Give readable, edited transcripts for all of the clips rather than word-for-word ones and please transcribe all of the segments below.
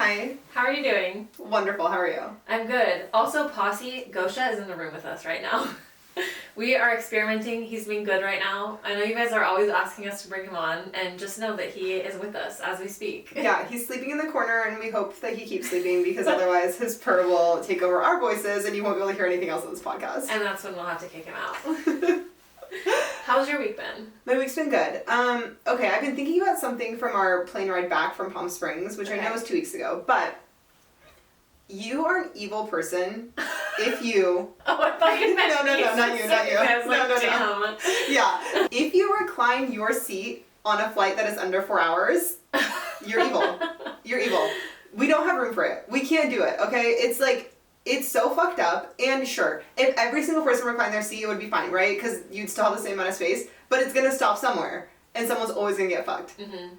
Hi. How are you doing? Wonderful. How are you? I'm good. Also, Posse, Gosha is in the room with us right now. We are experimenting. He's being good right now. I know you guys are always asking us to bring him on, and just know that he is with us as we speak. Yeah, he's sleeping in the corner, and we hope that he keeps sleeping because otherwise his purr will take over our voices, and you won't be able to hear anything else on this podcast. And that's when we'll have to kick him out. How's your week been? My week's been good. Okay, I've been thinking about something from our plane ride back from Palm Springs, which I know was 2 weeks ago, but you are an evil person if you... Oh, I thought you meant No, not you. I was like, No. damn. Yeah. If you recline your seat on a flight that is under 4 hours, you're evil. You're evil. We don't have room for it. We can't do it, okay? It's like... It's so fucked up, and sure, if every single person reclined their seat, it would be fine, right? Because you'd still have the same amount of space, but it's gonna stop somewhere, and someone's always gonna get fucked. Mm-hmm.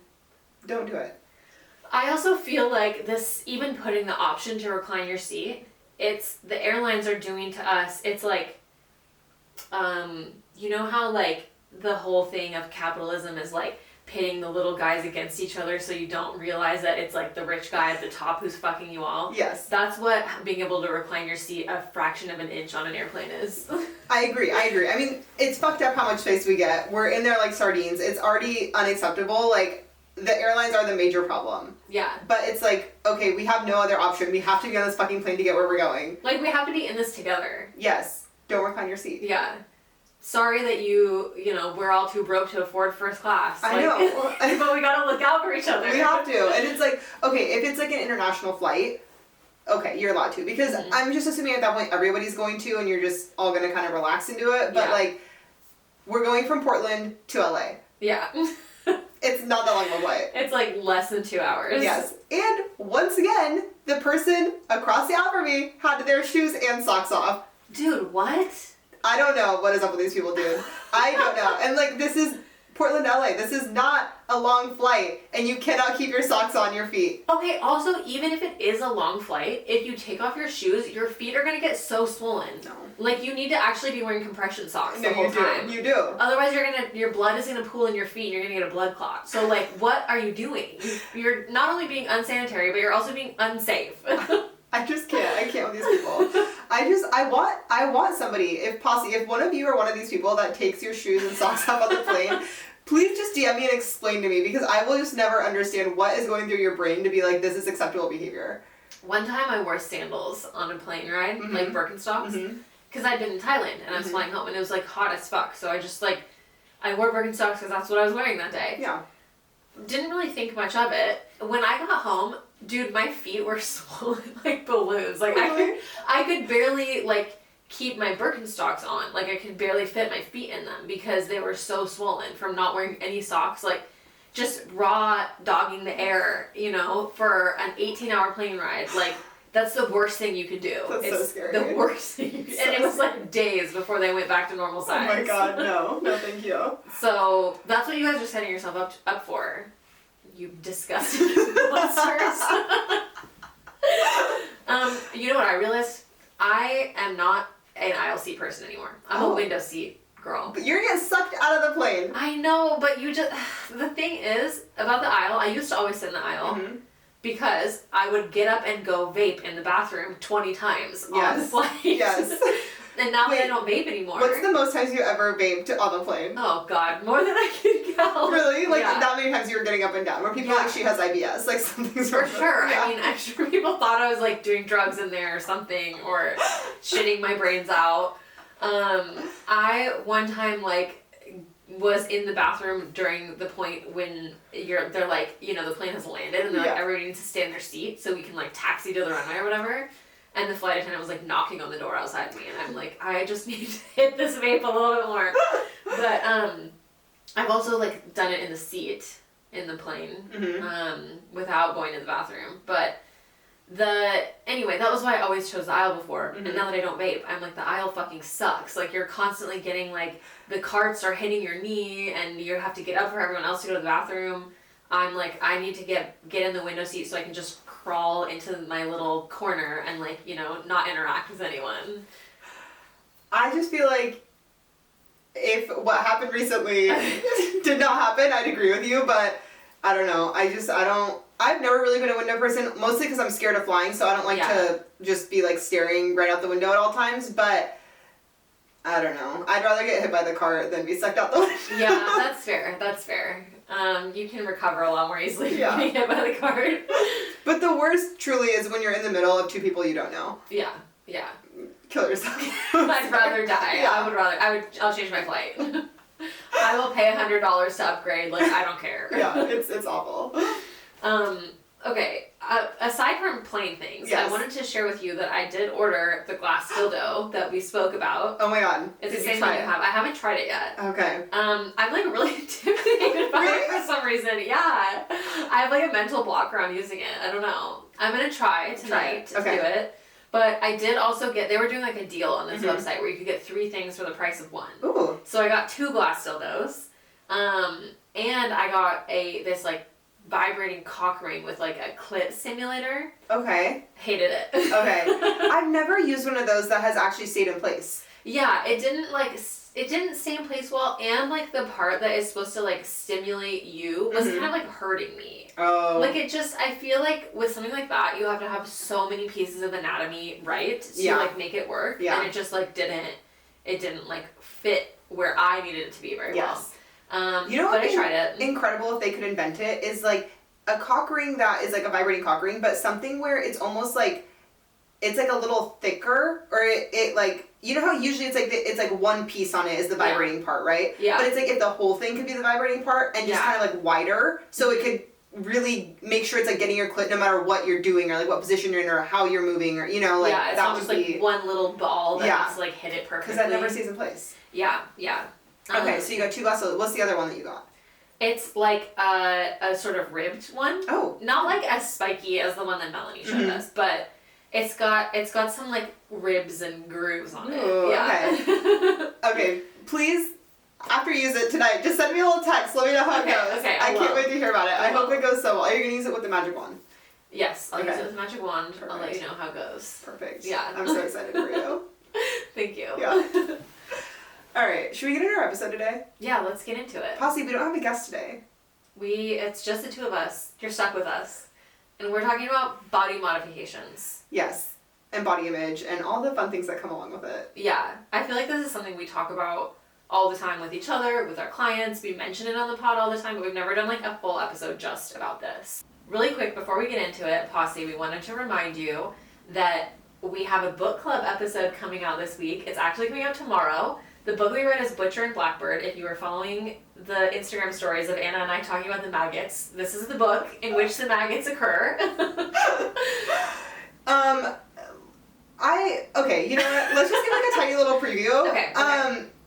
Don't do it. I also feel like this, even putting the option to recline your seat, it's, the airlines are doing to us, it's like, you know how, like, the whole thing of capitalism is, like, pitting the little guys against each other so you don't realize that it's like the rich guy at the top who's fucking you all. Yes. That's what being able to recline your seat a fraction of an inch on an airplane is. I agree. I mean, it's fucked up how much space we get. We're in there like sardines. It's already unacceptable. Like, the airlines are the major problem. Yeah. But it's like, okay, we have no other option. We have to be on this fucking plane to get where we're going. Like, we have to be in this together. Yes. Don't recline your seat. Yeah. Sorry that you know, we're all too broke to afford first class. I know. But we gotta look out for each other. We have to. And it's like, okay, if it's like an international flight, okay, you're allowed to. Because I'm just assuming at that point everybody's going to and you're just all going to kind of relax into it. But like, we're going from Portland to LA. Yeah. It's not that long of a flight. It's like less than 2 hours. Yes. And once again, the person across the aisle from me had their shoes and socks off. Dude, what? I don't know what is up with these people, dude. I don't know. And like, this is Portland, LA. This is not a long flight, and you cannot keep your socks on your feet. Okay, also, even if it is a long flight, if you take off your shoes, your feet are gonna get so swollen. No. Like, you need to actually be wearing compression socks the whole time. You do. Otherwise, your blood is gonna pool in your feet, and you're gonna get a blood clot. So, like, what are you doing? You're not only being unsanitary, but you're also being unsafe. I just can't. I can't with these people. I want somebody, if one of you are one of these people that takes your shoes and socks off on the plane, please just DM me and explain to me, because I will just never understand what is going through your brain to be like, this is acceptable behavior. One time I wore sandals on a plane ride, like Birkenstocks, because I'd been in Thailand and I was flying home and it was like hot as fuck. So I just like, I wore Birkenstocks because that's what I was wearing that day. Yeah. Didn't really think much of it. When I got home, dude, my feet were swollen like balloons. Like, really? I could barely like keep my Birkenstocks on. Like, I could barely fit my feet in them because they were so swollen from not wearing any socks. Like, just raw dogging the air, you know, for an 18-hour plane ride. Like, that's the worst thing you could do. That's so scary. The worst thing you could do. And it was like days before they went back to normal size. Oh my god, no. No, thank you. So, that's what you guys are setting yourself up for. You disgusting monsters. You know what I realized? I am not an aisle seat person anymore. I'm a window seat girl. But you're getting sucked out of the plane. I know, but you just... The thing is, about the aisle, I used to always sit in the aisle because I would get up and go vape in the bathroom 20 times on the flight. Yes. And now that I don't vape anymore. What's the most times you ever vaped on the plane? Oh god, more than I can count. Really? Like, that many times you were getting up and down, where people are like, she has IBS, like something's For wrong. sure. Yeah. I mean, I'm sure people thought I was like doing drugs in there or something, or shitting my brains out. I one time like was in the bathroom during the point when they're like, you know, the plane has landed and they're like, everybody needs to stay in their seat so we can like taxi to the runway or whatever. And the flight attendant was like knocking on the door outside me, and I'm like, I just need to hit this vape a little bit more. But I've also like done it in the seat in the plane, without going to the bathroom. But anyway, that was why I always chose the aisle before. And now that I don't vape, I'm like, the aisle fucking sucks. Like, you're constantly getting like, the carts are hitting your knee and you have to get up for everyone else to go to the bathroom. I'm like, I need to get in the window seat so I can just crawl into my little corner and like, you know, not interact with anyone. I just feel like if what happened recently did not happen, I'd agree with you, but I don't know. I I've never really been a window person, mostly because I'm scared of flying, so I don't like to just be, like, staring right out the window at all times, but I don't know. I'd rather get hit by the car than be sucked out the window. Yeah, that's fair. That's fair. You can recover a lot more easily from getting hit by the car. But the worst, truly, is when you're in the middle of two people you don't know. Yeah. Kill yourself. I'd rather die. Yeah. I'll change my flight. I will pay $100 to upgrade, like, I don't care. Yeah, it's awful. Okay, aside from plain things, I wanted to share with you that I did order the glass dildo that we spoke about. Oh my god. It's the same thing you have. I haven't tried it yet. Okay. I'm like really intimidated by it for some reason. Yeah. I have like a mental block around using it. I don't know. I'm gonna try tonight to do it. But I did also they were doing like a deal on this website where you could get 3 things for the price of 1. Ooh. So I got 2 glass dildos. And I got this like vibrating cock ring with like a clit simulator. Okay. Hated it. Okay. I've never used one of those that has actually stayed in place. Yeah, it didn't stay in place well, and like the part that is supposed to like stimulate you was kind of like hurting me. Oh. Like I feel like with something like that, you have to have so many pieces of anatomy right to like make it work. Yeah. And it just like didn't like fit where I needed it to be very well. You know what I tried it. Incredible if they could invent it is like a cock ring that is like a vibrating cock ring, but something where it's almost like it's like a little thicker, or it like, you know how usually it's like one piece on it is the vibrating part, right? Yeah. But it's like if the whole thing could be the vibrating part and just kind of like wider, so it could really make sure it's like getting your clit no matter what you're doing or like what position you're in or how you're moving, or you know, like it's that not just like one little ball that has to like hit it perfectly. Because that never stays in place. Yeah. Okay, so you got 2 glass. What's the other one that you got? It's like a sort of ribbed one. Oh. Not like as spiky as the one that Melanie showed us, but it's got some like ribs and grooves on it. Ooh, okay. Okay, please, after you use it tonight, just send me a little text. Let me know how it goes. Okay, I can't wait to hear about it. I hope it goes so well. Are you going to use it with the magic wand? Yes, I'll use it with the magic wand. Perfect. I'll let you know how it goes. Perfect. Yeah. I'm so excited for you. Thank you. Yeah. Alright, should we get into our episode today? Yeah, let's get into it. Posse, we don't have a guest today. It's just the 2 of us. You're stuck with us. And we're talking about body modifications. Yes. And body image and all the fun things that come along with it. Yeah. I feel like this is something we talk about all the time with each other, with our clients. We mention it on the pod all the time, but we've never done like a full episode just about this. Really quick, before we get into it, Posse, we wanted to remind you that we have a book club episode coming out this week. It's actually coming out tomorrow. The book we read is Butcher and Blackbird. If you were following the Instagram stories of Anna and I talking about the maggots, this is the book in which the maggots occur. Okay, you know what? Let's just give like a tiny little preview. Okay.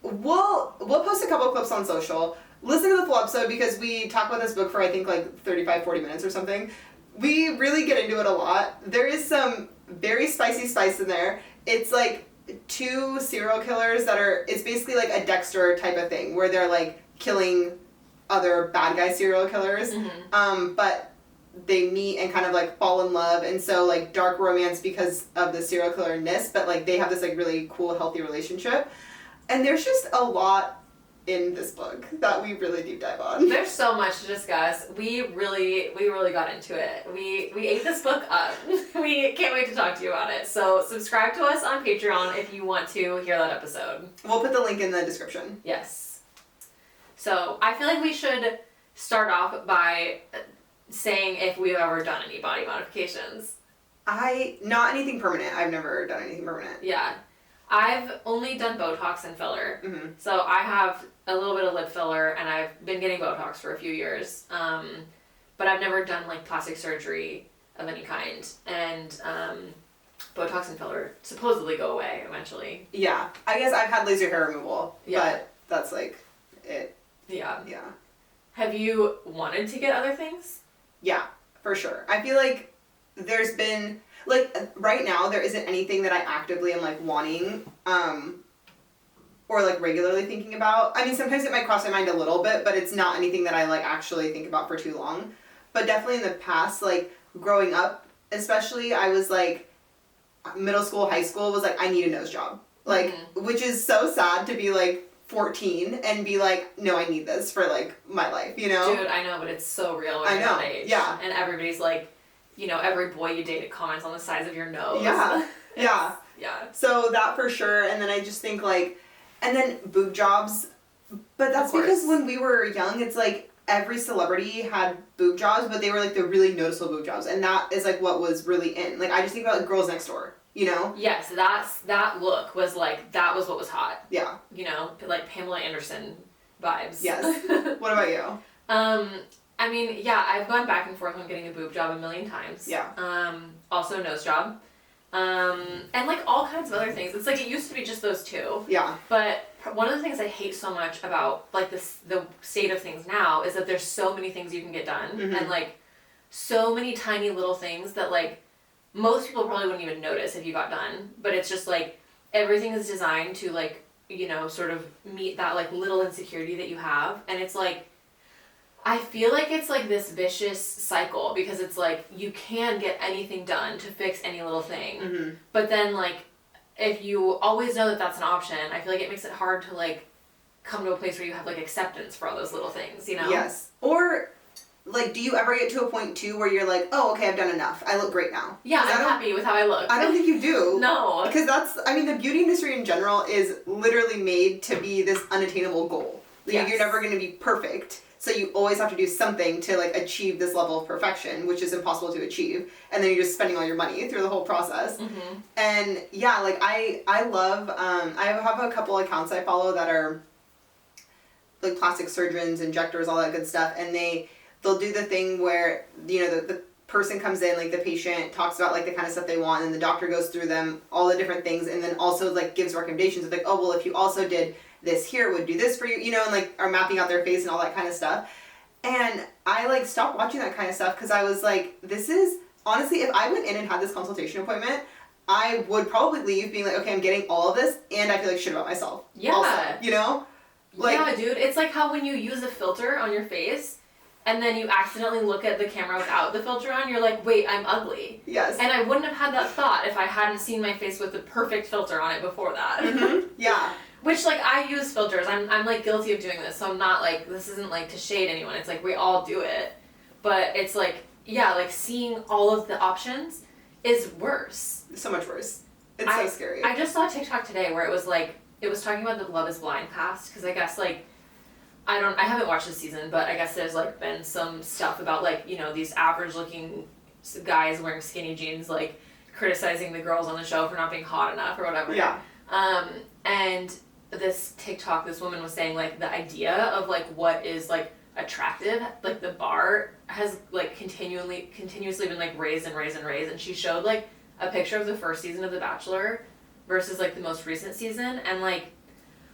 We'll post a couple clips on social. Listen to the full episode because we talk about this book for I think like 35-40 minutes or something. We really get into it a lot. There is some very spicy spice in there. It's like 2 serial killers it's basically like a Dexter type of thing where they're like killing other bad guy serial killers. But they meet and kind of like fall in love, and so like dark romance because of the serial killer-ness, but like they have this like really cool healthy relationship. And there's just a lot in this book that we really deep dive on. There's so much to discuss. We really got into it. We ate this book up. We can't wait to talk to you about it. So subscribe to us on Patreon if you want to hear that episode. We'll put the link in the description. Yes. So I feel like we should start off by saying if we've ever done any body modifications. Not anything permanent. I've never done anything permanent. Yeah. I've only done Botox and filler. So I have a little bit of lip filler, and I've been getting Botox for a few years. But I've never done like plastic surgery of any kind. And Botox and filler supposedly go away eventually. Yeah. I guess I've had laser hair removal, but that's like it. Yeah. Yeah. Have you wanted to get other things? Yeah, for sure. I feel like there's been, like, right now there isn't anything that I actively am, like, wanting, or, like, regularly thinking about. I mean, sometimes it might cross my mind a little bit, but it's not anything that I, like, actually think about for too long. But definitely in the past, like, growing up, especially, I was, like, middle school, high school, was, like, I need a nose job. Like, which is so sad to be, like, 14 and be like, no, I need this for like my life, you know? Dude, I know, but it's so real when I you're know, that age. yeah. And everybody's like, you know, every boy you date comments on the size of your nose. Yeah, yeah. Yeah. So that for sure, and then I just think like, and then boob jobs, but that's because when we were young, it's like every celebrity had boob jobs, but they were like the really noticeable boob jobs, and that is like what was really in. Like I just think about like Girls Next Door, you know? Yes, that look was like, that was what was hot. Yeah. You know, like Pamela Anderson vibes. Yes. What about you? I mean, yeah, I've gone back and forth on getting a boob job a million times. Yeah. Also a nose job. And like all kinds of other things. It's like it used to be just those two. Yeah. But one of the things I hate so much about like the state of things now is that there's so many things you can get done, and like so many tiny little things that like most people probably wouldn't even notice if you got done. But it's just like everything is designed to like, you know, sort of meet that like little insecurity that you have, and it's like I feel like it's like this vicious cycle because it's like you can get anything done to fix any little thing, but then like if you always know that that's an option, I feel like it makes it hard to like come to a place where you have like acceptance for all those little things, you know? Yes. Or like, do you ever get to a point too where you're like, oh, okay, I've done enough. I look great now. Yeah, I'm happy with how I look. I don't think you do. No. Because that's, I mean, the beauty industry in general is literally made to be this unattainable goal. Like, Yes. you're never going to be perfect. So you always have to do something to like achieve this level of perfection, which is impossible to achieve. And then you're just spending all your money through the whole process. And yeah, like I love, I have a couple accounts I follow that are like plastic surgeons, injectors, all that good stuff. And they'll do the thing where, you know, the person comes in, like the patient talks about like the kind of stuff they want, and the doctor goes through them, all the different things, and then also like gives recommendations of like, oh, well, if you also did this here, it would do this for you, you know, and like are mapping out their face and all that kind of stuff. And I like stopped watching that kind of stuff because I was like, this is, honestly, if I went in and had this consultation appointment, I would probably leave being like, okay, I'm getting all of this, and I feel like shit about myself. Yeah. Also, you know? Like, yeah, dude. It's like how when you use a filter on your face, and then you accidentally look at the camera without the filter on, you're like, wait, I'm ugly. Yes. And I wouldn't have had that thought if I hadn't seen my face with the perfect filter on it before that. Yeah. Which, like, I use filters. I'm, like, guilty of doing this, so I'm not, like, this isn't, like, to shade anyone. It's, like, we all do it. But it's, like, yeah, like, seeing all of the options is worse. So much worse. It's so scary. I just saw a TikTok today where it was, like, it was talking about the Love is Blind cast, because I guess, like, I haven't watched this season, but I guess there's, like, been some stuff about, like, you know, these average-looking guys wearing skinny jeans, like, criticizing the girls on the show for not being hot enough or whatever. Yeah. And this TikTok, this woman was saying, like, the idea of, like, what is, like, attractive, like, the bar has, like, continuously been, like, raised and raised and raised, and she showed, like, a picture of the first season of The Bachelor versus, like, the most recent season, and, like,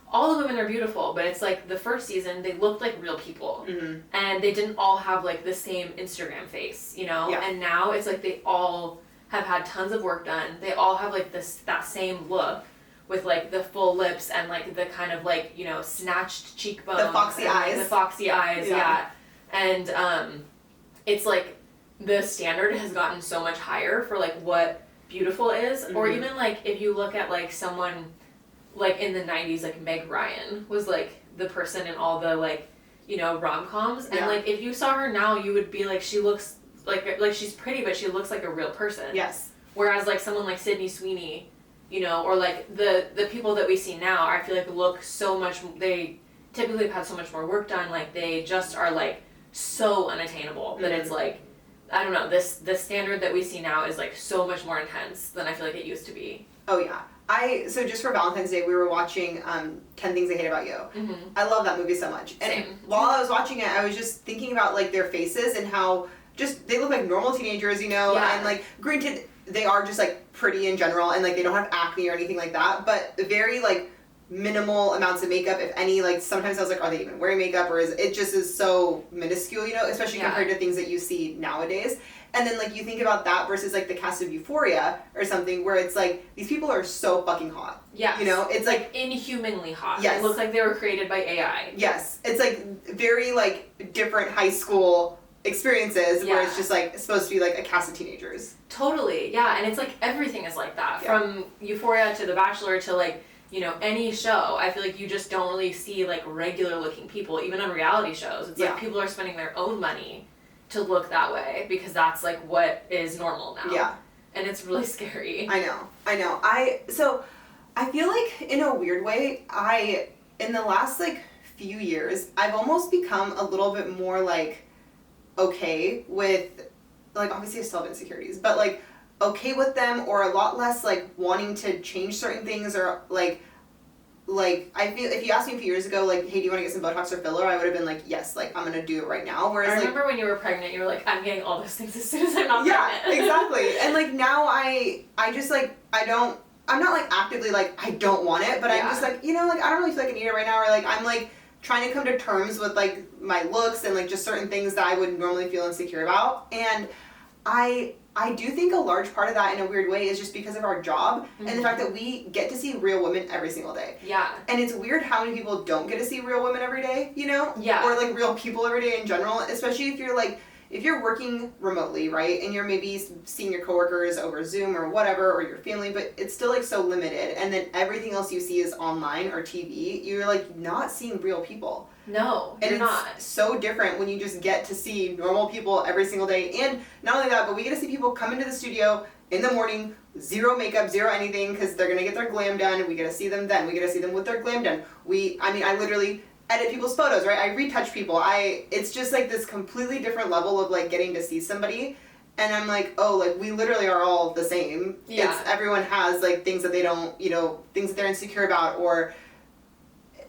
all the women are beautiful, but it's, like, the first season, they looked like real people, and they didn't all have, like, the same Instagram face, you know? Yeah. And now it's, like, they all have had tons of work done, they all have, like, that same look, with, like, the full lips and, like, the kind of, like, you know, snatched cheekbones. The foxy eyes. The foxy eyes, yeah. And, it's, like, the standard has gotten so much higher for, like, what beautiful is. Or even, like, if you look at, like, someone, like, in the 90s, like, Meg Ryan was, like, the person in all the, like, you know, rom-coms. And, like, if you saw her now, you would be like, she looks, like, she's pretty, but she looks like a real person. Yes. Whereas, like, someone like Sydney Sweeney, you know, or like the people that we see now, I feel like look so much, they typically have had so much more work done, like they just are like so unattainable that it's like, I don't know, the standard that we see now is like so much more intense than I feel like it used to be. Oh yeah. So just for Valentine's Day, we were watching 10 Things I Hate About You. I love that movie so much. And Same. while I was watching it, I was just thinking about like their faces and how just they look like normal teenagers, you know, and like granted they are just like pretty in general and like they don't have acne or anything like that, but very like minimal amounts of makeup, if any. Like sometimes I was like, are they even wearing makeup, or is it just is so minuscule, you know, especially compared to things that you see nowadays. And then like you think about that versus like the cast of Euphoria or something where it's like these people are so fucking hot. Yeah. You know, it's like inhumanly hot. Yes. It looks like they were created by AI. Yes. It's like very like different high school experiences where it's just like supposed to be like a cast of teenagers. Totally, yeah, and it's like everything is like that, from Euphoria to The Bachelor to like you know, any show, I feel like you just don't really see like regular looking people, even on reality shows. It's like people are spending their own money to look that way because that's like what is normal now. Yeah. And it's really scary. I know. So I feel like in a weird way, in the last like few years, I've almost become a little bit more like okay with, like, obviously I still have insecurities, but like okay with them, or a lot less like wanting to change certain things, or like I feel if you asked me a few years ago like, hey, do you want to get some Botox or filler, I would have been like, yes, like I'm gonna do it right now. Whereas I remember when you were pregnant, you were like, I'm getting all those things as soon as I'm not pregnant. Yeah, exactly. And like now I just like I'm not like actively like I don't want it, but I'm just like, you know, like I don't really feel like I need it right now, or like I'm like trying to come to terms with like my looks and like just certain things that I would normally feel insecure about. And I do think a large part of that in a weird way is just because of our job and the fact that we get to see real women every single day. Yeah. And it's weird how many people don't get to see real women every day, you know? Yeah. Or like real people every day in general, especially if you're working remotely, right? And you're maybe seeing your coworkers over Zoom or whatever, or your family, but it's still like so limited. And then everything else you see is online or TV. You're like not seeing real people. No, and you're not. It's so different when you just get to see normal people every single day. And not only that, but we get to see people come into the studio in the morning, zero makeup, zero anything, because they're going to get their glam done. We get to see them then. We get to see them with their glam done. I literally edit people's photos, right? I retouch people. It's just like this completely different level of like getting to see somebody. And I'm like, oh, like we literally are all the same. Yeah. Everyone has like things that they don't, you know, things that they're insecure about, or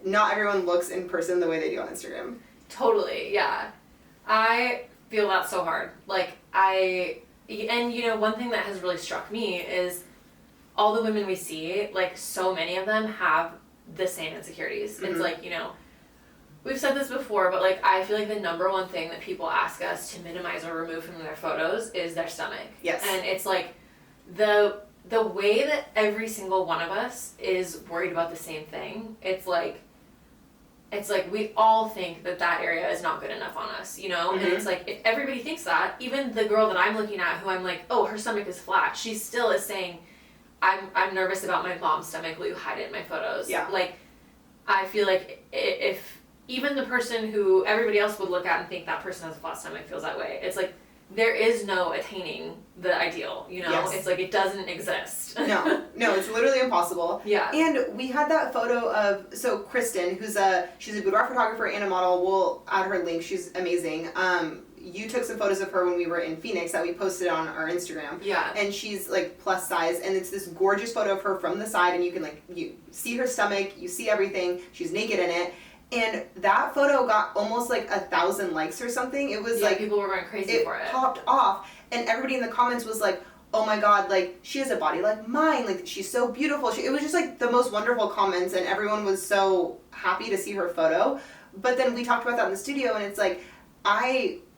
not everyone looks in person the way they do on Instagram. Totally, yeah. I feel that so hard. And you know, one thing that has really struck me is all the women we see, like so many of them have the same insecurities. Mm-hmm. It's like, you know, we've said this before, but like I feel like the number one thing that people ask us to minimize or remove from their photos is their stomach. Yes. And it's like the way that every single one of us is worried about the same thing, it's like we all think that area is not good enough on us, you know? Mm-hmm. And it's like, if everybody thinks that, even the girl that I'm looking at who I'm like, oh, her stomach is flat, she still is saying, I'm nervous about my mom's stomach, will you hide it in my photos? Yeah. Like, I feel like if even the person who everybody else would look at and think that person has a flat stomach feels that way, it's like, there is no attaining the ideal, you know? Yes. It's like, it doesn't exist. No, it's literally impossible. Yeah. And we had that photo of, so Kristen, she's a boudoir photographer and a model. We'll add her link. She's amazing. You took some photos of her when we were in Phoenix that we posted on our Instagram. Yeah. And she's like plus size, and it's this gorgeous photo of her from the side, and you can like, you see her stomach, you see everything. She's naked in it. And that photo got almost like 1,000 likes or something. It was like, people were going crazy for it. It popped off, and everybody in the comments was like, oh my god, like she has a body like mine, like she's so beautiful. It was just like the most wonderful comments, and everyone was so happy to see her photo. But then we talked about that in the studio, and it's like,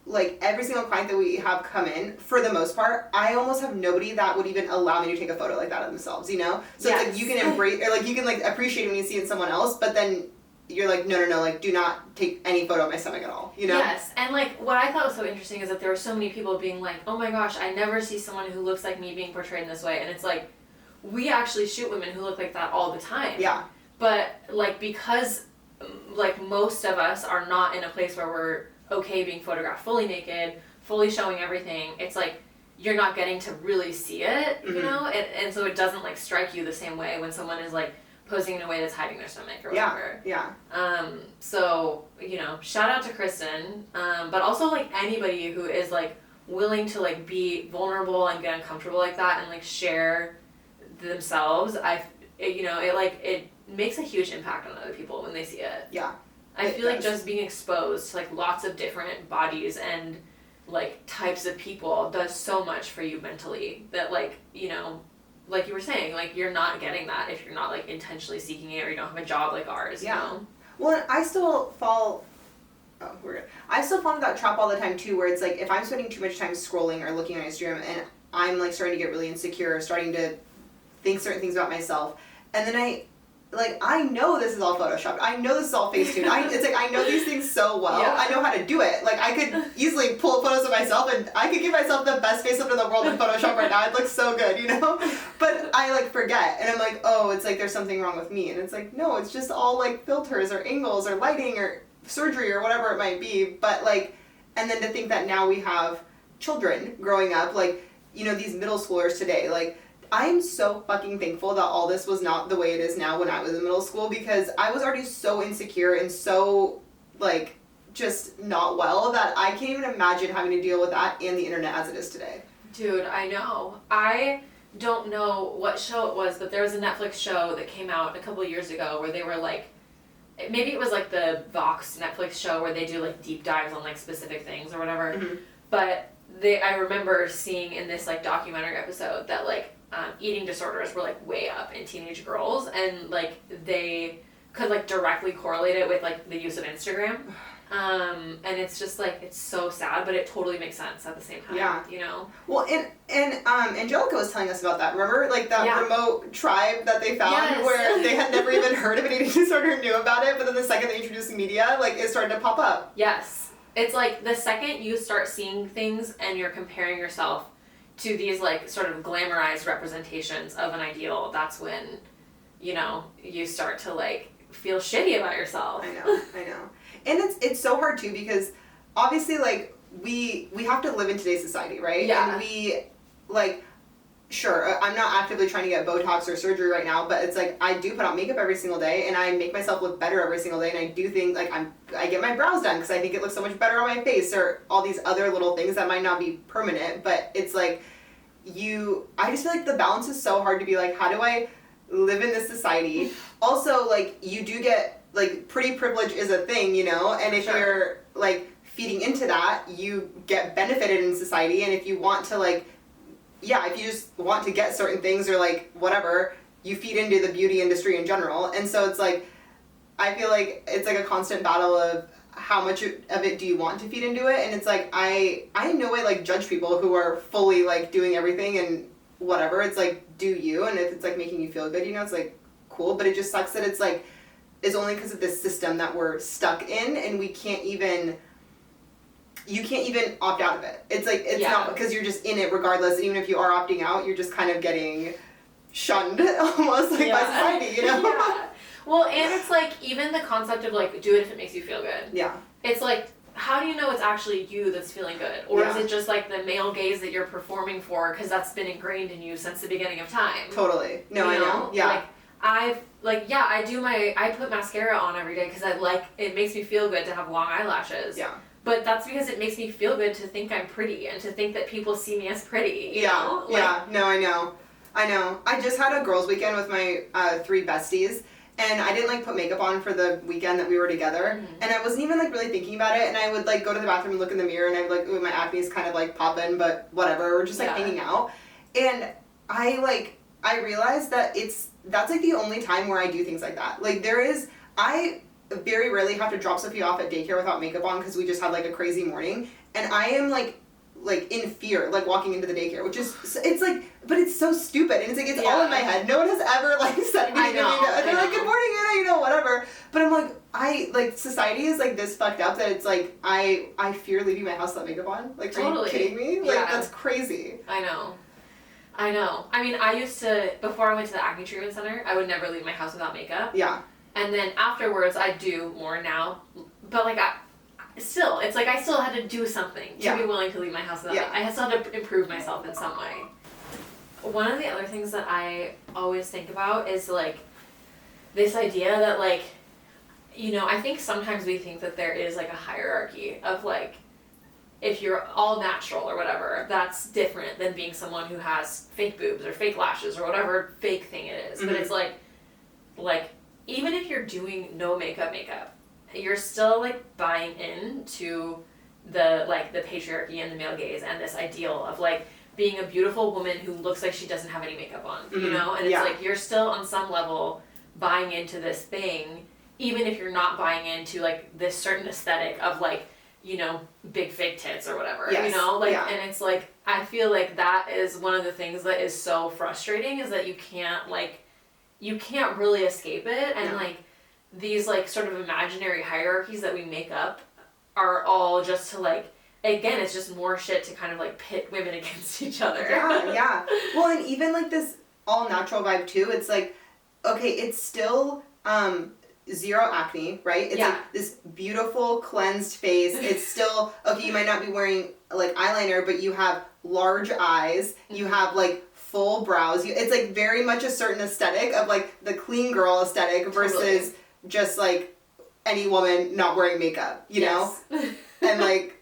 like every single client that we have come in, for the most part, I almost have nobody that would even allow me to take a photo like that of themselves, you know? So yes. It's like you can embrace, or like you can like appreciate it when you see it in someone else, but then you're like, no, like do not take any photo of my stomach at all, you know? Yes, and like what I thought was so interesting is that there were so many people being like, oh my gosh, I never see someone who looks like me being portrayed in this way. And it's like, we actually shoot women who look like that all the time. Yeah. But like, because like most of us are not in a place where we're okay being photographed fully naked, fully showing everything, it's like, you're not getting to really see it, you know? And so it doesn't like strike you the same way when someone is like posing in a way that's hiding their stomach or whatever. Yeah. So, you know, shout out to Kristen, but also like anybody who is like willing to like be vulnerable and get uncomfortable like that and like share themselves. It makes a huge impact on other people when they see it. Yeah. I feel like just being exposed to like lots of different bodies and like types of people does so much for you mentally that like, you know, like you were saying, like you're not getting that if you're not like intentionally seeking it or you don't have a job like ours, you know? Well, I still fall into that trap all the time too, where it's like if I'm spending too much time scrolling or looking on Instagram and I'm like starting to get really insecure, starting to think certain things about myself, and then like, I know this is all photoshopped. I know this is all Facetune. It's like, I know these things so well. Yeah. I know how to do it. Like, I could easily pull up photos of myself, and I could give myself the best facelift in the world in Photoshop right now. It looks so good, you know? But I, like, forget. And I'm like, oh, it's like there's something wrong with me. And it's like, no, it's just all, like, filters or angles or lighting or surgery or whatever it might be. But, like, and then to think that now we have children growing up, like, you know, these middle schoolers today, like, I'm so fucking thankful that all this was not the way it is now when I was in middle school, because I was already so insecure and so, like, just not well that I can't even imagine having to deal with that and the internet as it is today. Dude, I know. I don't know what show it was, but there was a Netflix show that came out a couple of years ago where they were like, maybe it was like the Vox Netflix show where they do like deep dives on like specific things or whatever. Mm-hmm. But I remember seeing in this like documentary episode that like eating disorders were like way up in teenage girls, and like they could like directly correlate it with like the use of Instagram. And it's just like, it's so sad, but it totally makes sense at the same time. Yeah. You know? Well, and Angelica was telling us about that. Remember, like, that remote tribe that they found, Yes. where they had never even heard of an eating disorder, knew about it, but then the second they introduced media, like, it started to pop up. Yes. It's like the second you start seeing things and you're comparing yourself to these like sort of glamorized representations of an ideal, that's when, you know, you start to like feel shitty about yourself. I know. And it's so hard too, because obviously, like, we have to live in today's society, right? Yeah. And we, like, sure, I'm not actively trying to get Botox or surgery right now, but it's like, I do put on makeup every single day, and I make myself look better every single day, and I do think, like, I get my brows done because I think it looks so much better on my face, or all these other little things that might not be permanent, but it's like, I just feel like the balance is so hard to be like, how do I live in this society? Also, like, you do get, like, pretty privilege is a thing, you know, and if you're, like, feeding into that, you get benefited in society, and if you want to, like, if you just want to get certain things or, like, whatever, you feed into the beauty industry in general, and so it's like, I feel like it's like a constant battle of how much of it do you want to feed into it, and it's like, I in no way, like, judge people who are fully, like, doing everything and whatever. It's like, do you, and if it's, like, making you feel good, you know, it's, like, cool, but it just sucks that it's, like, it's only because of this system that we're stuck in, and we can't even, you can't even opt out of it. It's like, it's not, because you're just in it regardless, and even if you are opting out, you're just kind of getting shunned almost, like, by society, you know? Yeah. Well, and it's like, even the concept of like, do it if it makes you feel good. Yeah. It's like, how do you know it's actually you that's feeling good? Or is it just like the male gaze that you're performing for because that's been ingrained in you since the beginning of time? Totally. No, I know. Yeah. Like, I put mascara on every day because it makes me feel good to have long eyelashes. Yeah. But that's because it makes me feel good to think I'm pretty and to think that people see me as pretty, you know? No, I know. I just had a girls' weekend with my 3 besties, and I didn't, like, put makeup on for the weekend that we were together, and I wasn't even, like, really thinking about it, and I would, like, go to the bathroom and look in the mirror, and I'd be like, ooh, my acne's kind of, like, popping, but whatever, we're just, like, hanging out, and I realized that that's, like, the only time where I do things like that. Like, I very rarely have to drop Sophie off at daycare without makeup on because we just had, like, a crazy morning, and I am, like in fear, like, walking into the daycare, which is, it's like, but it's so stupid, and it's like, it's all in my head. No one has ever, like, said anything to me, and they're like, good morning, Anna, you know, whatever, but I'm like, society is, like, this fucked up that it's like, I fear leaving my house without makeup on. Like, are you kidding me? Like, that's crazy. I know. I mean, I used to, before I went to the acne treatment center, I would never leave my house without makeup. Yeah. And then afterwards, I do more now, but, like, still, it's like I still had to do something to be willing to leave my house without makeup. I still had to improve myself in some way. One of the other things that I always think about is, like, this idea that, like, you know, I think sometimes we think that there is, like, a hierarchy of, like, if you're all natural or whatever, that's different than being someone who has fake boobs or fake lashes or whatever fake thing it is. But it's like, even if you're doing no makeup, you're still, like, buying into the patriarchy and the male gaze and this ideal of, like, being a beautiful woman who looks like she doesn't have any makeup on, you know? And it's like, you're still on some level buying into this thing, even if you're not buying into, like, this certain aesthetic of, like, you know, big fake tits or whatever, you know? Like, and it's like, I feel like that is one of the things that is so frustrating, is that you can't, like, you can't really escape it, and No. like these like sort of imaginary hierarchies that we make up are all just to like, again, it's just more shit to kind of like pit women against each other. Yeah. Well, and even like this all natural vibe too, it's like, okay, it's still zero acne, right? It's like this beautiful cleansed face. It's still, okay, you might not be wearing like eyeliner, but you have large eyes, you have like full brows. It's like very much a certain aesthetic of like the clean girl aesthetic versus just like any woman not wearing makeup, you know? And like,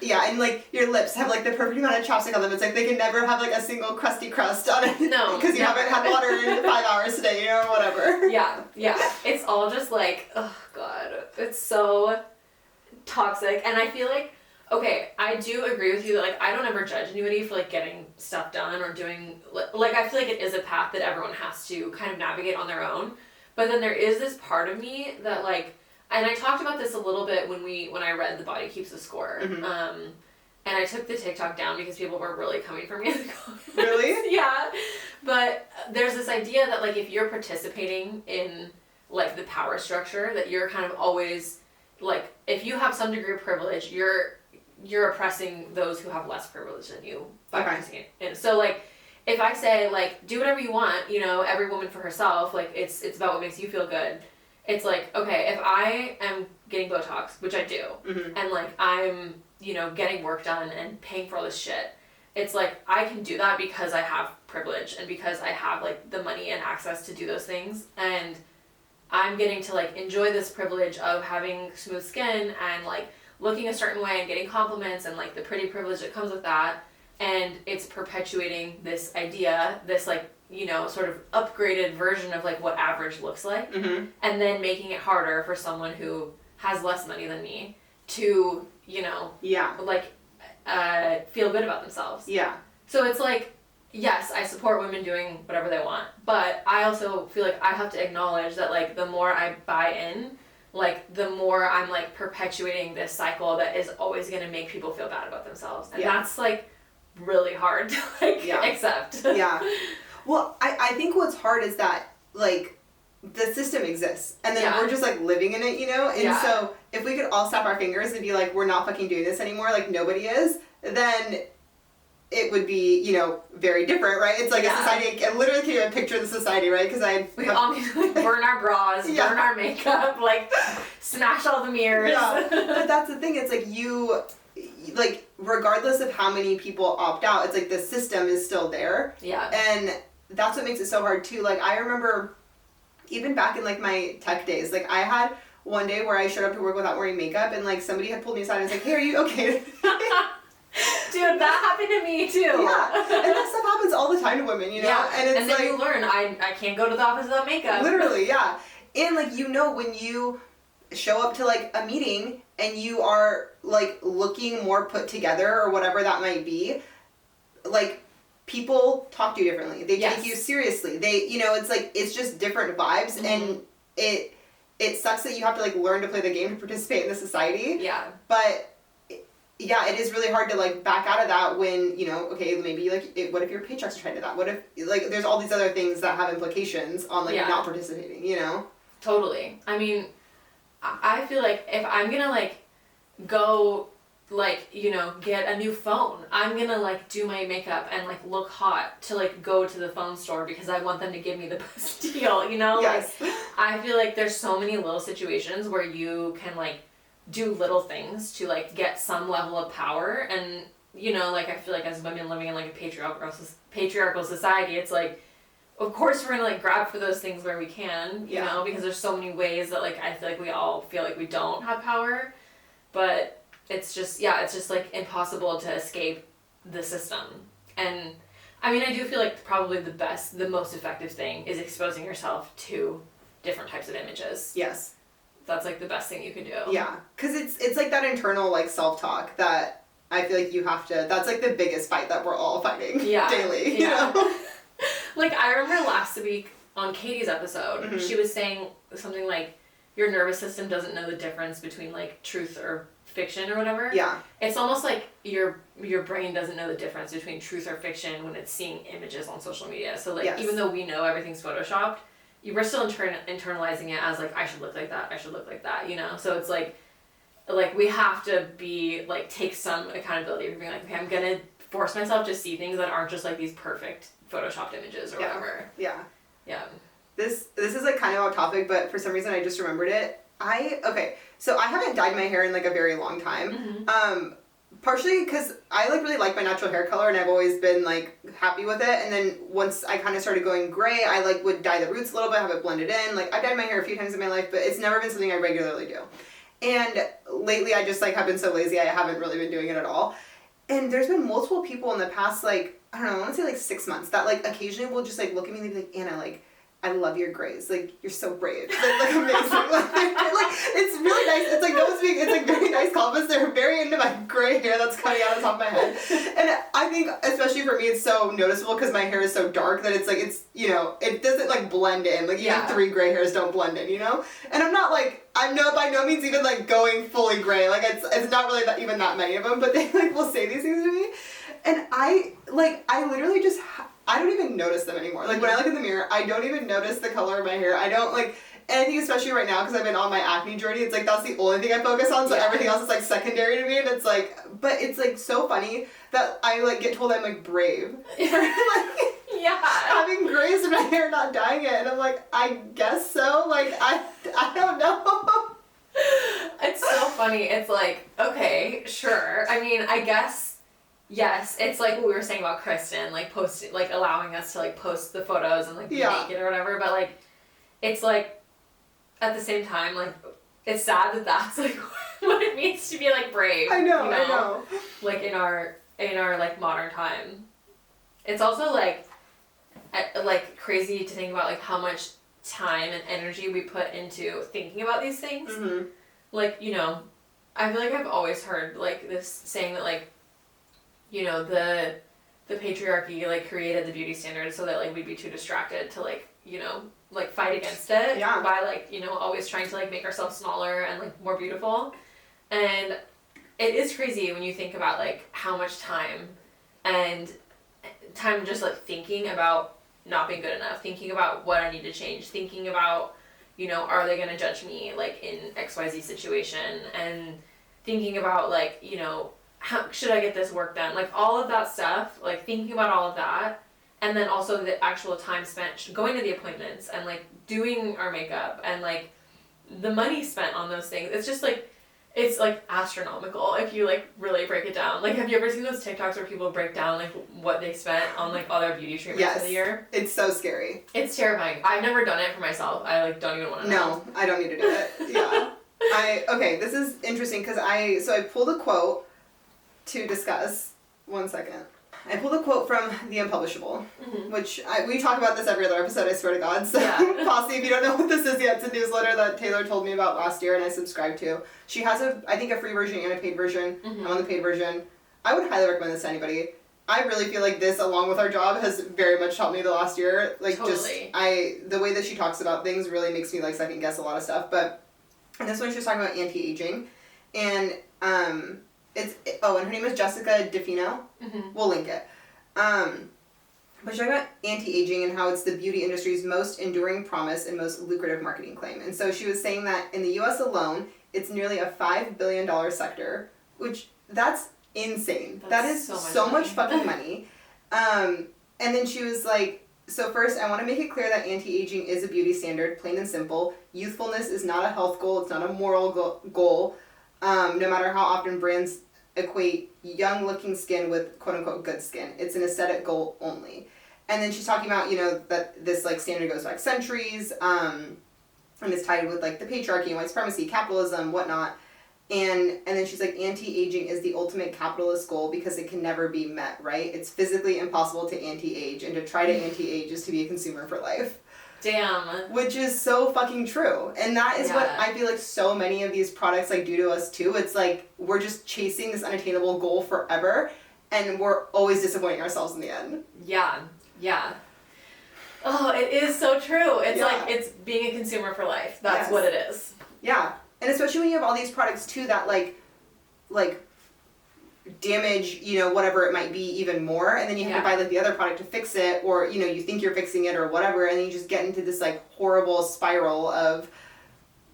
yeah, and like your lips have like the perfect amount of chapstick on them. It's like they can never have like a single crusty crust on it. No. Because you haven't had water in 5 hours today, you know, or whatever. Yeah. It's all just like, oh god, it's so toxic. And I feel like, okay, I do agree with you that like I don't ever judge anybody for like getting stuff done or doing, like I feel like it is a path that everyone has to kind of navigate on their own. But then there is this part of me that like, and I talked about this a little bit when I read The Body Keeps the Score. And I took the TikTok down because people were really coming for me in the comments. Really? Yeah. But there's this idea that like if you're participating in like the power structure, that you're kind of always like, if you have some degree of privilege, you're oppressing those who have less privilege than you by participating in. So like, if I say like, do whatever you want, you know, every woman for herself, like it's about what makes you feel good. It's like, okay, if I am getting Botox, which I do, and like I'm, you know, getting work done and paying for all this shit, it's like I can do that because I have privilege and because I have like the money and access to do those things, and I'm getting to like enjoy this privilege of having smooth skin and like looking a certain way and getting compliments and like the pretty privilege that comes with that, and it's perpetuating this idea, this like, you know, sort of upgraded version of like what average looks like, and then making it harder for someone who has less money than me to, you know, like feel good about themselves. Yeah. So it's like, yes, I support women doing whatever they want, but I also feel like I have to acknowledge that like the more I buy in, like the more I'm like perpetuating this cycle that is always going to make people feel bad about themselves, and that's like really hard to like accept. Well, I think what's hard is that, like, the system exists, and then we're just, like, living in it, you know? And so, if we could all snap our fingers and be like, we're not fucking doing this anymore, like, nobody is, then it would be, you know, very different, right? It's like a society, I literally can't even picture the society, right? Because we all need to, like, burn our bras, burn our makeup, like, smash all the mirrors. Yeah, but that's the thing, it's like like, regardless of how many people opt out, it's like the system is still there. Yeah. And that's what makes it so hard too. Like, I remember even back in like my tech days, like I had one day where I showed up to work without wearing makeup, and like somebody had pulled me aside and was like, hey, are you okay? Dude, that happened to me too. Yeah. And that stuff happens all the time to women, you know? Yeah. And it's and then like, you learn, I can't go to the office without makeup. Literally, yeah. And like, you know, when you show up to like a meeting and you are like looking more put together or whatever that might be, like people talk to you differently. They take you seriously. They, you know, it's like, it's just different vibes, and it sucks that you have to like learn to play the game to participate in the society. Yeah. But yeah, it is really hard to like back out of that when, you know, okay, maybe like, what if your paychecks are tied to that? What if, like, there's all these other things that have implications on like not participating, you know? Totally. I mean, I feel like if I'm gonna like go like, you know, get a new phone, I'm gonna like do my makeup and like look hot to like go to the phone store because I want them to give me the best deal, you know? Yes. Like, I feel like there's so many little situations where you can like do little things to like get some level of power, and you know, like I feel like as women living in like a patriarchal society, it's like, of course we're gonna like grab for those things where we can, you know, because there's so many ways that like I feel like we all feel like we don't have power, but it's just like impossible to escape the system. And I mean, I do feel like probably the most effective thing is exposing yourself to different types of images. Yes. That's like the best thing you can do. Yeah, because it's like that internal like self-talk that I feel like you have to, that's like the biggest fight that we're all fighting daily, you know? Like, I remember last week on Katie's episode, she was saying something like, your nervous system doesn't know the difference between, like, truth or fiction or whatever. Yeah. It's almost like your brain doesn't know the difference between truth or fiction when it's seeing images on social media. So, like, even though we know everything's photoshopped, you were still internalizing it as like, I should look like that, I should look like that, you know? So it's like we have to be like, take some accountability for being like, okay, I'm gonna force myself to see things that aren't just like these perfect photoshopped images or whatever. Yeah. Yeah. This is like kind of off topic, but for some reason I just remembered it. So I haven't dyed my hair in like a very long time. Partially because I like really like my natural hair color and I've always been like happy with it. And then once I kind of started going gray, I like would dye the roots a little bit, have it blended in. Like I dyed my hair a few times in my life, but it's never been something I regularly do. And lately I just like have been so lazy, I haven't really been doing it at all. And there's been multiple people in the past, like, I don't know, I want to say like 6 months that like occasionally will just like look at me and be like, Anna, like, I love your grays. Like, you're so brave. They're like amazing. like, it's really nice. It's like, no one's being, it's like very nice compliments. They're very into my gray hair that's coming out of the top of my head. And I think, especially for me, it's so noticeable because my hair is so dark that it's like, it's, you know, it doesn't like blend in. Like, even 3 gray hairs don't blend in, you know? And I'm not like, I'm by no means even like going fully gray. Like, it's not really even that many of them, but they like will say these things to me. And I literally just, I don't even notice them anymore. Like, when I look in the mirror, I don't even notice the color of my hair. I don't, like, anything, especially right now, because I've been on my acne journey, it's like, that's the only thing I focus on, so everything else is, like, secondary to me, and it's, like, but it's, like, so funny that I, like, get told I'm, like, brave for, like, having grays in my hair, not dyeing it, and I'm like, I guess so, like, I don't know. It's so funny. It's like, okay, sure. I mean, I guess... Yes, it's like what we were saying about Kristen, like posting, like allowing us to like post the photos and like be naked or whatever, but like, it's like, at the same time, like, it's sad that that's like what it means to be like brave. I know. Like in our like modern time. It's also like crazy to think about like how much time and energy we put into thinking about these things. Mm-hmm. Like, you know, I feel like I've always heard like this saying that like, you know, the patriarchy, like, created the beauty standard so that, like, we'd be too distracted to, like, you know, like, fight against it by, like, you know, always trying to, like, make ourselves smaller and, like, more beautiful. And it is crazy when you think about, like, how much time just, like, thinking about not being good enough, thinking about what I need to change, thinking about, you know, are they going to judge me, like, in XYZ situation, and thinking about, like, you know, how should I get this work done? Like, all of that stuff, like, thinking about all of that, and then also the actual time spent going to the appointments and, like, doing our makeup and, like, the money spent on those things. It's just, like, it's, like, astronomical if you, like, really break it down. Like, have you ever seen those TikToks where people break down, like, what they spent on, like, all their beauty treatments for the year? It's so scary. It's terrifying. I've never done it for myself. I, like, don't even want to know. No, I don't need to do it. Yeah. Okay, this is interesting because I pulled a quote to discuss. 1 second. I pulled a quote from The Unpublishable, which we talk about this every other episode, I swear to God. So, Posse, if you don't know what this is yet, it's a newsletter that Taylor told me about last year and I subscribed to. She has I think a free version and a paid version. I'm on the paid version. I would highly recommend this to anybody. I really feel like this, along with our job, has very much helped me the last year. Like, totally. The way that she talks about things really makes me, like, second guess a lot of stuff. But in this one, she was talking about anti-aging. And, and her name is Jessica DeFino. We'll link it. But she's talking about anti-aging and how it's the beauty industry's most enduring promise and most lucrative marketing claim. And so she was saying that in the U.S. alone, it's nearly a $5 billion sector, which that's insane. That is so much fucking money. And then she was like, so first, I want to make it clear that anti-aging is a beauty standard, plain and simple. Youthfulness is not a health goal. It's not a moral goal. No matter how often brands equate young-looking skin with quote-unquote good skin. It's an aesthetic goal only. And then she's talking about, you know, that this, like, standard goes back centuries, and it's tied with, like, the patriarchy and white supremacy, capitalism, whatnot. And then she's like, anti-aging is the ultimate capitalist goal because it can never be met, right? It's physically impossible to anti-age, and to try to anti-age is to be a consumer for life. Damn. Which is so fucking true. And that is what I feel like so many of these products, like, do to us, too. It's like, we're just chasing this unattainable goal forever, and we're always disappointing ourselves in the end. Yeah. Oh, it is so true. It's like, it's being a consumer for life. That's what it is. Yeah. And especially when you have all these products, too, that, like, damage, you know, whatever it might be even more, and then you have to buy like the other product to fix it, or you know, you think you're fixing it or whatever, and then you just get into this like horrible spiral of,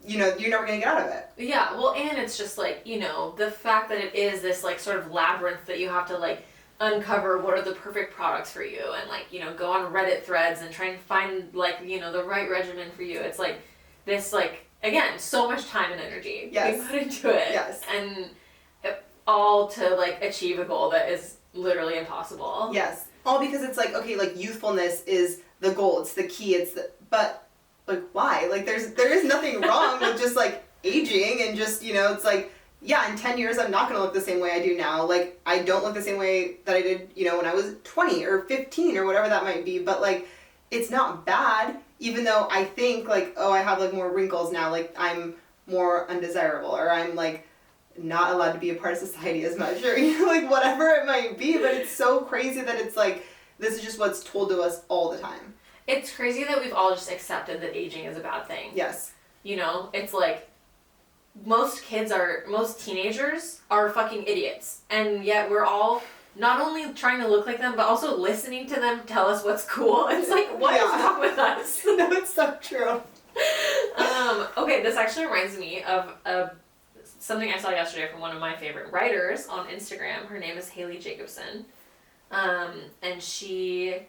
you know, you're never gonna get out of it. Yeah, well, and it's just like, you know, the fact that it is this like sort of labyrinth that you have to like uncover what are the perfect products for you, and like, you know, go on Reddit threads and try and find like, you know, the right regimen for you. It's like this, like, again, so much time and energy being put into it. Yes. And all to like achieve a goal that is literally impossible. Yes. All because it's like, okay, like youthfulness is the goal, it's the key, but like why? Like there is nothing wrong with just like aging, and just, you know, it's like, yeah, in 10 years I'm not gonna look the same way I do now. Like I don't look the same way that I did, you know, when I was 20 or 15 or whatever that might be, but like it's not bad, even though I think like, oh, I have like more wrinkles now, like I'm more undesirable, or I'm like not allowed to be a part of society as much, or you know, like whatever it might be. But it's so crazy that it's like this is just what's told to us all the time. It's crazy that we've all just accepted that aging is a bad thing. Yes. You know, it's like most teenagers are fucking idiots, and yet we're all not only trying to look like them but also listening to them tell us what's cool. It's like, what is wrong with us? No, it's so true. Okay, this actually reminds me of something I saw yesterday from one of my favorite writers on Instagram. Her name is Haley Jacobson. And she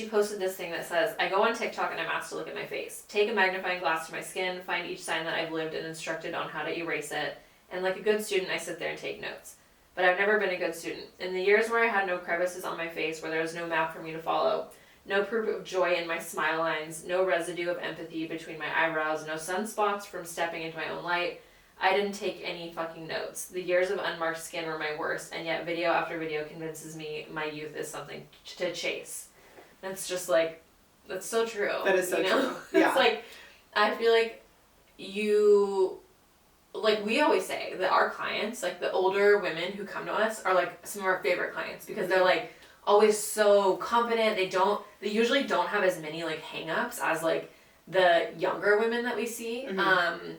posted this thing that says, I go on TikTok and I'm asked to look at my face. Take a magnifying glass to my skin, find each sign that I've lived and instructed on how to erase it. And like a good student, I sit there and take notes. But I've never been a good student. In the years where I had no crevices on my face, where there was no map for me to follow, no proof of joy in my smile lines, no residue of empathy between my eyebrows, no sunspots from stepping into my own light, I didn't take any fucking notes. The years of unmarked skin were my worst, and yet video after video convinces me my youth is something to chase. And it's just like, that's so true. That is so true. Yeah. It's like, I feel like we always say that our clients, like the older women who come to us, are like some of our favorite clients, because they're like always so confident. They usually don't have as many like hang-ups as like the younger women that we see. Mm-hmm.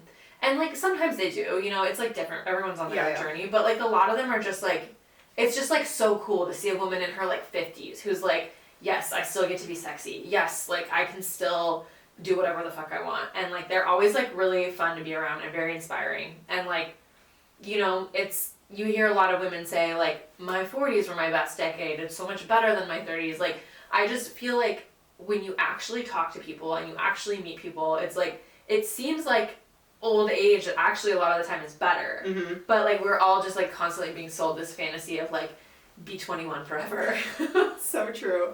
And like sometimes they do, you know, it's like different. Everyone's on their journey, but like a lot of them are just like, it's just like so cool to see a woman in her like 50s who's like, yes, I still get to be sexy. Yes, like I can still do whatever the fuck I want. And like they're always like really fun to be around and very inspiring. And like, you know, you hear a lot of women say like, my 40s were my best decade. It's so much better than my 30s. Like, I just feel like when you actually talk to people and you actually meet people, it's like, it seems like old age actually a lot of the time is better. Mm-hmm. But like we're all just like constantly being sold this fantasy of like, be 21 forever. So true.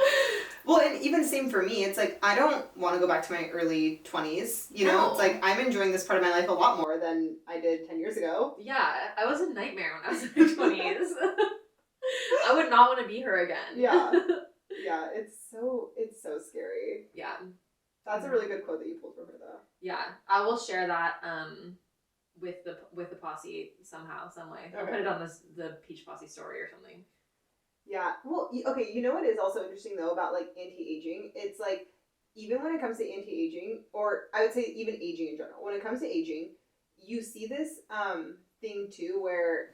Well, and even same for me. It's like, I don't want to go back to my early 20s. You know, No. It's like, I'm enjoying this part of my life a lot more than I did 10 years ago. Yeah, I was a nightmare when I was in my 20s. I would not want to be her again. Yeah. Yeah, it's so scary. Yeah. That's a really good quote that you pulled from her, though. Yeah, I will share that with the posse somehow, some way. I'll put it on the Peach Posse story or something. Yeah. Well, okay, you know what is also interesting, though, about, like, anti-aging? It's, like, even when it comes to anti-aging, or I would say even aging in general, when it comes to aging, you see this thing, too, where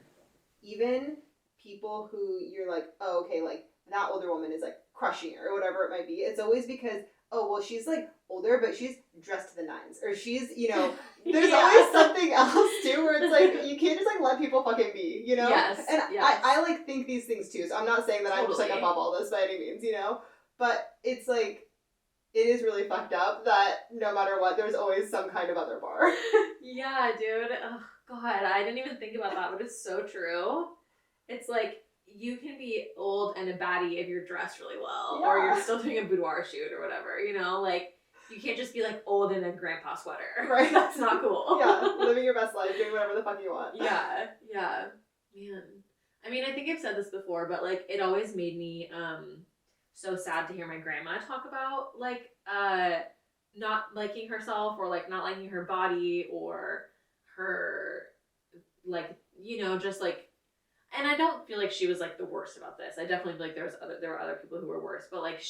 even people who you're like, oh, okay, like, that older woman is, like, crushing it, or whatever it might be, it's always because, oh, well, she's, like, older, but she's dressed to the nines, or she's, you know, there's always something else, too, where it's, like, you can't just, like, let people fucking be, you know? Yes, and yes. I, like, think these things, too, so I'm not saying that I'm just, like, Totally. above all this by any means, you know? But it's, like, it is really fucked up that no matter what, there's always some kind of other bar. Yeah, dude. Oh, God, I didn't even think about that, but it's so true. It's like, you can be old and a baddie if you're dressed really well, or you're still doing a boudoir shoot or whatever, you know? Like, you can't just be, like, old in a grandpa sweater. Right. That's not cool. Yeah, living your best life, doing whatever the fuck you want. Yeah. Man. I mean, I think I've said this before, but, like, it always made me, so sad to hear my grandma talk about, like, not liking herself, or, like, not liking her body, or her, like, you know, just, like, and I don't feel like she was, like, the worst about this. I definitely feel like there were other people who were worse, but, like,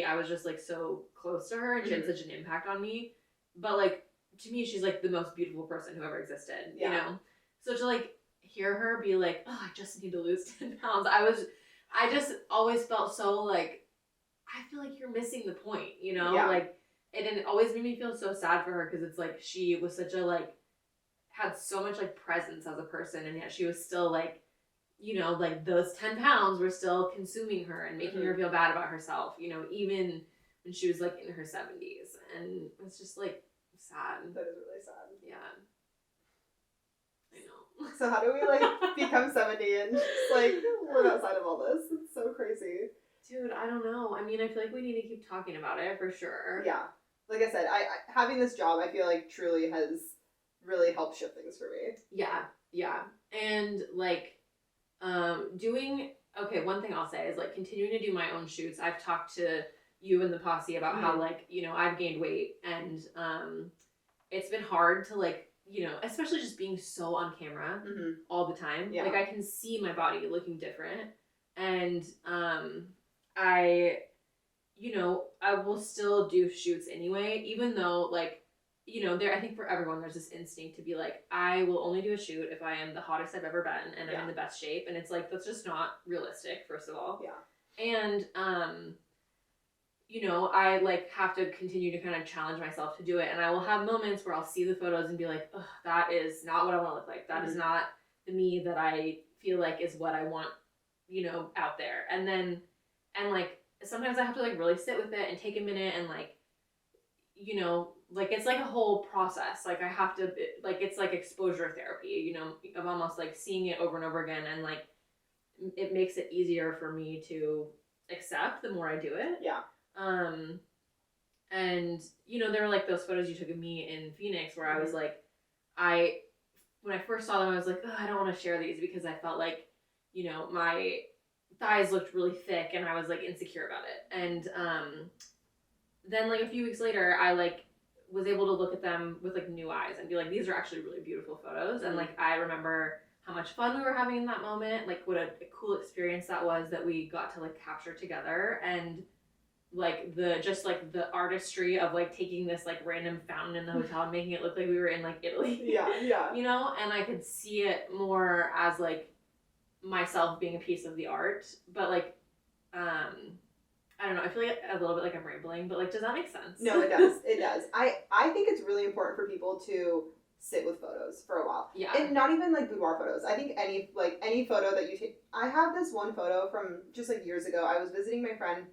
I was just, like, so close to her, and she had such an impact on me. But, like, to me, she's, like, the most beautiful person who ever existed, you know? So to, like, hear her be like, oh, I just need to lose 10 pounds. I just always felt so like, I feel like you're missing the point, you know? Yeah. Like, and it always made me feel so sad for her because it's like she was such a like, had so much like presence as a person, and yet she was still like, you know, like those 10 pounds were still consuming her and making her feel bad about herself, you know, even when she was like in her 70s. And it's just like sad. That is really sad. Yeah. I know. So how do we like become 70 and just like live outside of all this? It's so crazy. Dude, I don't know. I mean, I feel like we need to keep talking about it for sure. Yeah. Like I said, I having this job, I feel like truly has really helped shift things for me. Yeah. Yeah. And like, one thing I'll say is like continuing to do my own shoots. I've talked to you and the posse about how like, you know, I've gained weight, and it's been hard to like, you know, especially just being so on camera all the time. Yeah. Like I can see my body looking different, and I will still do shoots anyway, even though like, you know, I think for everyone there's this instinct to be like, I will only do a shoot if I am the hottest I've ever been and I'm in the best shape, and it's like that's just not realistic, first of all. Yeah. And you know, I like have to continue to kind of challenge myself to do it, and I will have moments where I'll see the photos and be like, ugh, that is not what I want to look like. That is not the me that I feel like is what I want, you know, out there. And like sometimes I have to like really sit with it and take a minute and like, you know, like it's like a whole process. Like I have to, like it's like exposure therapy, you know, of almost like seeing it over and over again, and like it makes it easier for me to accept the more I do it. Yeah. And you know, there were like those photos you took of me in Phoenix where I was like, when I first saw them, I was like, oh, I don't want to share these because I felt like, you know, my thighs looked really thick and I was like insecure about it. And then like a few weeks later, I like was able to look at them with like new eyes and be like, these are actually really beautiful photos. And like I remember how much fun we were having in that moment, like what a cool experience that was that we got to like capture together, and like the artistry of like taking this like random fountain in the hotel and making it look like we were in like Italy. Yeah. You know, and I could see it more as like myself being a piece of the art, but like I don't know, I feel like a little bit like I'm rambling, but like, does that make sense? No, it does. It does. I think it's really important for people to sit with photos for a while. Yeah. And not even like boudoir photos. I think any photo that you take. I have this one photo from just like years ago. I was visiting my friend.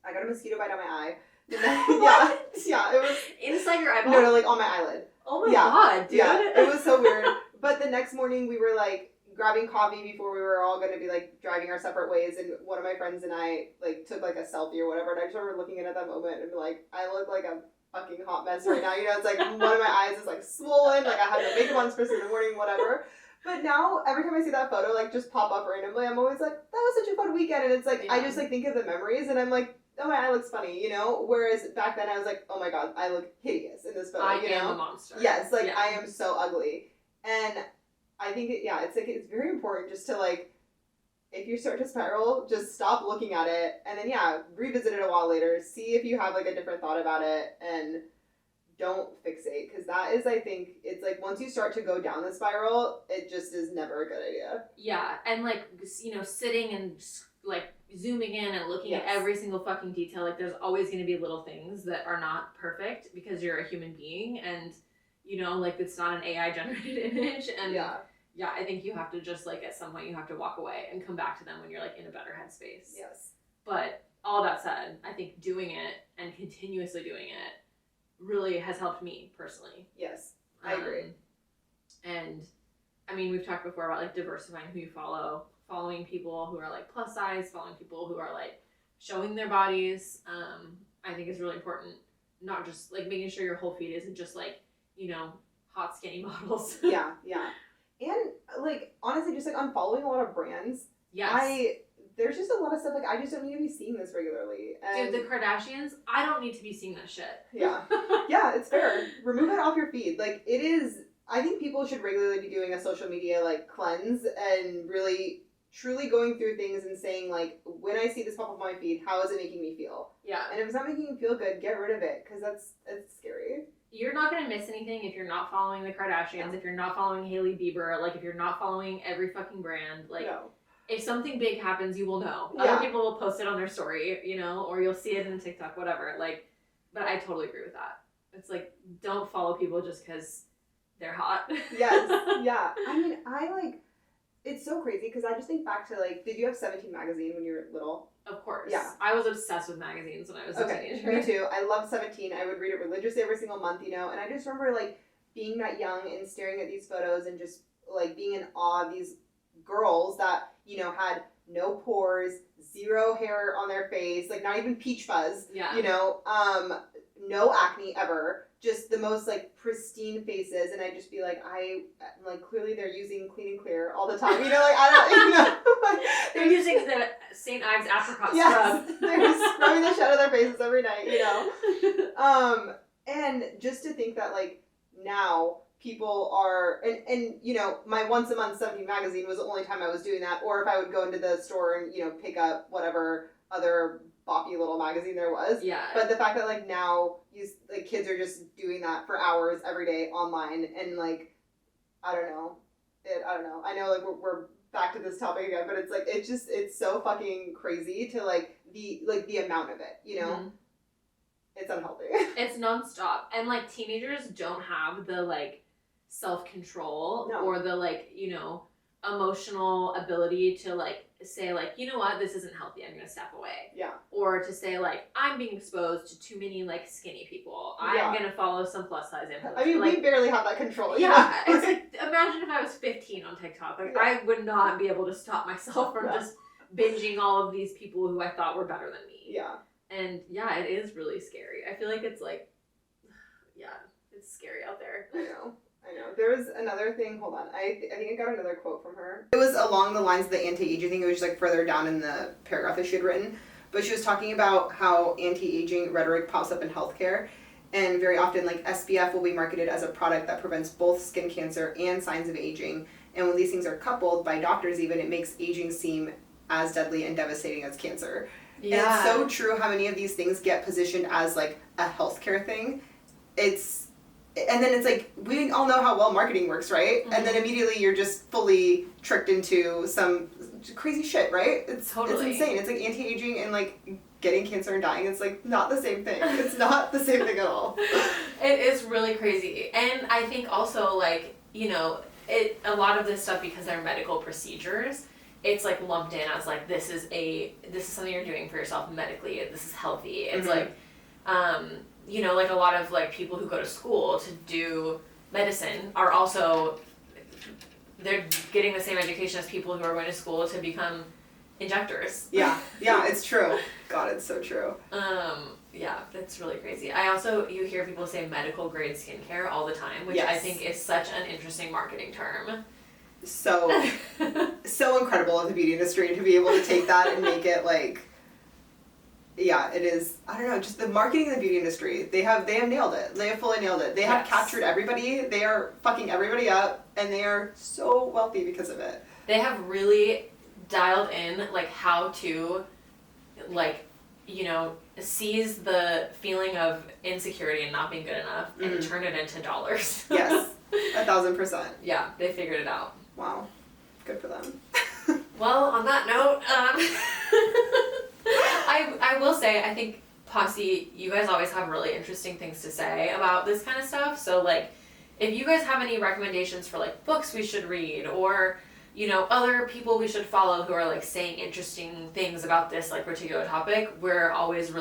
I got a mosquito bite on my eye. Yeah, it was inside your eyeball. No, like on my eyelid. Oh my god, dude. Yeah, it was so weird. But the next morning we were like grabbing coffee before we were all going to be like driving our separate ways, and one of my friends and I like took like a selfie or whatever, and I just remember looking at that moment and be like, I look like a fucking hot mess right now. You know, it's like one of my eyes is like swollen, like I have no makeup on first in the morning, whatever. But now every time I see that photo like just pop up randomly, I'm always like, that was such a fun weekend. And it's like I just like think of the memories and I'm like, oh, my eye looks funny, you know? Whereas back then I was like, oh my god, I look hideous in this photo, I you know? am a monster. Yes, like I am so ugly. And I think it's very important just to like, if you start to spiral, just stop looking at it and then revisit it a while later, see if you have like a different thought about it, and don't fixate, because that is, I think, it's like once you start to go down the spiral, it just is never a good idea. Yeah, and like, you know, sitting and like zooming in and looking at every single fucking detail, like there's always going to be little things that are not perfect because you're a human being, and you know, like it's not an AI generated image, and I think you have to just like at some point you have to walk away and come back to them when you're like in a better headspace. Yes. But all that said, I think doing it and continuously doing it really has helped me personally. Yes, I agree. And I mean, we've talked before about like diversifying who you follow, following people who are like plus size, following people who are like showing their bodies. I think is really important. Not just like making sure your whole feed isn't just like, you know, hot skinny models. Yeah. And like honestly, just like I'm following a lot of brands. Yes. There's just a lot of stuff, like, I just don't need to be seeing this regularly. And dude, the Kardashians, I don't need to be seeing that shit. Yeah. Yeah, it's fair. Remove it off your feed. Like, it is, I think people should regularly be doing a social media, like, cleanse and really, truly going through things and saying, like, when I see this pop up on my feed, how is it making me feel? Yeah. And if it's not making you feel good, get rid of it, because it's scary. you're not going to miss anything if you're not following the Kardashians, if you're not following Hailey Bieber, like if you're not following every fucking brand, like if something big happens, you will know. Other people will post it on their story, you know, or you'll see it in TikTok, whatever. Like, but I totally agree with that. It's like, don't follow people just because they're hot. Yes, yeah. I mean, it's so crazy because I just think back to like, did you have 17 magazine when you were little? Of course. Yeah. I was obsessed with magazines when I was a teenager. Me too. I loved 17. I would read it religiously every single month, you know, and I just remember like being that young and staring at these photos and just like being in awe of these girls that, you know, had no pores, zero hair on their face, like not even peach fuzz, you know, no acne ever, just the most like pristine faces, and I'd just be like, clearly they're using Clean and Clear all the time, you know, like I don't, you know, they're using the St. Ives apricot scrub. They're just scrubbing the shit out of their faces every night, you know, and just to think that like now people are, and you know, my once a month 17 magazine was the only time I was doing that, or if I would go into the store and, you know, pick up whatever other boppy little magazine there was. Yeah. But the fact that like now kids are just doing that for hours every day online, and like I don't know. I know like we're back to this topic again, but it's like it's so fucking crazy to like the amount of it, you know. Mm-hmm. It's unhealthy. It's nonstop, and like teenagers don't have the like self-control or the like, you know, emotional ability to like say like, you know what, this isn't healthy, I'm gonna step away. Yeah. Or to say like, I'm being exposed to too many like skinny people, I'm gonna follow some plus size influencers. I mean, like, we barely have that control. Yeah. It's like, imagine if I was 15 on TikTok, like I would not be able to stop myself from just binging all of these people who I thought were better than me. Yeah. And yeah, it is really scary. I feel like it's like, it's scary out there. I know. There was another thing, hold on, I think I got another quote from her. It was along the lines of the anti-aging thing, it was just like further down in the paragraph that she had written, but she was talking about how anti-aging rhetoric pops up in healthcare, and very often like SPF will be marketed as a product that prevents both skin cancer and signs of aging, and when these things are coupled by doctors even, it makes aging seem as deadly and devastating as cancer. Yeah. And it's so true how many of these things get positioned as like a healthcare thing. And then it's like, we all know how well marketing works, right? Mm-hmm. And then immediately you're just fully tricked into some crazy shit, right? It's insane. It's like anti-aging and like getting cancer and dying. It's like not the same thing. It's not the same thing at all. It is really crazy. And I think also like, you know, a lot of this stuff, because they're medical procedures, it's like lumped in as like, this is something you're doing for yourself medically. This is healthy. It's like, you know, like a lot of like people who go to school to do medicine are also, they're getting the same education as people who are going to school to become injectors. Yeah, it's true. God, it's so true. Yeah, that's really crazy. You hear people say medical grade skincare all the time, which I think is such an interesting marketing term. So incredible of the beauty industry to be able to take that and make it like, yeah, it is. I don't know, just the marketing in the beauty industry. They have nailed it. They have fully nailed it. They have captured everybody. They are fucking everybody up, and they are so wealthy because of it. They have really dialed in like how to, like, you know, seize the feeling of insecurity and not being good enough and turn it into dollars. Yes, 1,000%. Yeah, they figured it out. Wow, good for them. Well, on that note, I will say, I think, Posse, you guys always have really interesting things to say about this kind of stuff. So, like, if you guys have any recommendations for, like, books we should read or, you know, other people we should follow who are, like, saying interesting things about this, like, particular topic, we're always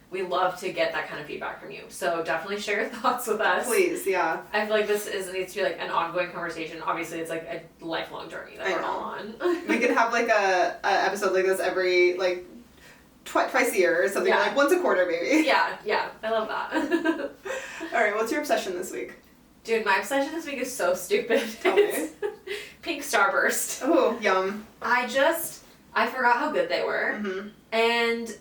we love to get that kind of feedback from you. So definitely share your thoughts with us. Please, yeah. I feel like this needs to be, like, an ongoing conversation. Obviously, it's, like, a lifelong journey that we're all on. We could have, like, a episode like this every, like, twice a year or something, like once a quarter maybe. Yeah, I love that. Alright, what's your obsession this week? Dude, my obsession this week is so stupid. Tell me. Pink Starburst. Oh, yum. I forgot how good they were. Mm-hmm. And,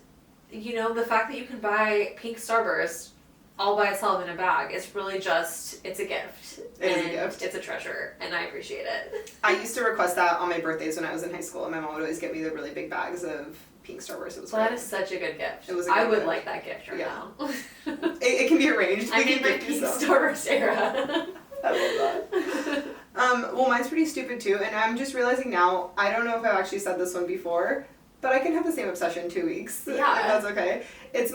you know, the fact that you can buy Pink Starburst all by itself in a bag is really just, it's a gift. It is a gift. It's a treasure, and I appreciate it. I used to request that on my birthdays when I was in high school, and my mom would always get me the really big bags of pink Starburst. It was Well, that great. is such a good gift. It was a good I would gift. like that gift right now. It can be arranged. I'm We in can my gift pink you some. Starburst era. I love that. Well, mine's pretty stupid too, and I'm just realizing now, I don't know if I've actually said this one before, but I can have the same obsession 2 weeks. Yeah. If that's okay. It's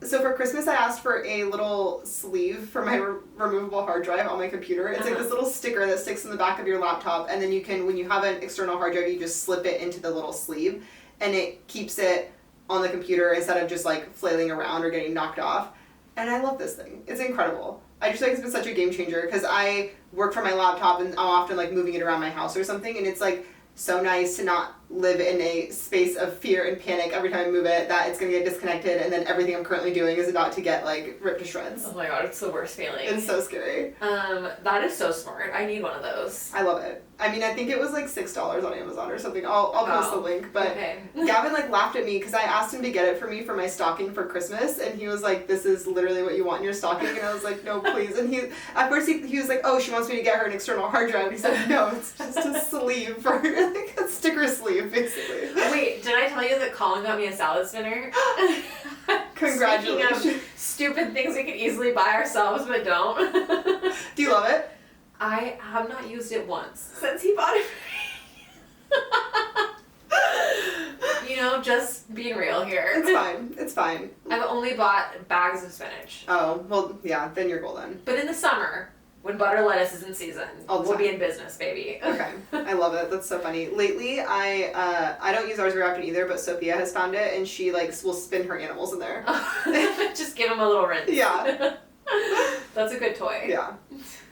so for Christmas I asked for a little sleeve for my removable hard drive on my computer. It's like this little sticker that sticks in the back of your laptop, and then you can, when you have an external hard drive, you just slip it into the little sleeve, and it keeps it on the computer instead of just like flailing around or getting knocked off. And I love this thing. It's incredible. I just think it's been such a game changer because I work from my laptop and I'm often like moving it around my house or something, and it's like so nice to not live in a space of fear and panic every time I move it that it's going to get disconnected and then everything I'm currently doing is about to get like ripped to shreds. Oh my god, it's the worst feeling. It's so scary. That is so smart. I need one of those. I love it. I mean, I think it was like $6 on Amazon or something. I'll post the link, but okay. Gavin like laughed at me because I asked him to get it for me for my stocking for Christmas, and he was like, "This is literally what you want in your stocking," and I was like, "No, please." And at first he was like, "Oh, she wants me to get her an external hard drive." And he said, "No, it's just a sleeve for like a sticker sleeve, basically." Wait, did I tell you that Colin got me a salad spinner? Congratulations. Speaking of stupid things we could easily buy ourselves but don't. Do you love it? I have not used it once since he bought it for me. You know, just being real here. It's fine. It's fine. I've only bought bags of spinach. Oh, well, yeah, then you're golden. But in the summer, when butter lettuce is in season, we'll be in business, baby. Okay. I love it. That's so funny. Lately, I don't use ours very often either, but Sophia has found it, and she like will spin her animals in there. Just give them a little rinse. Yeah. That's a good toy. Yeah.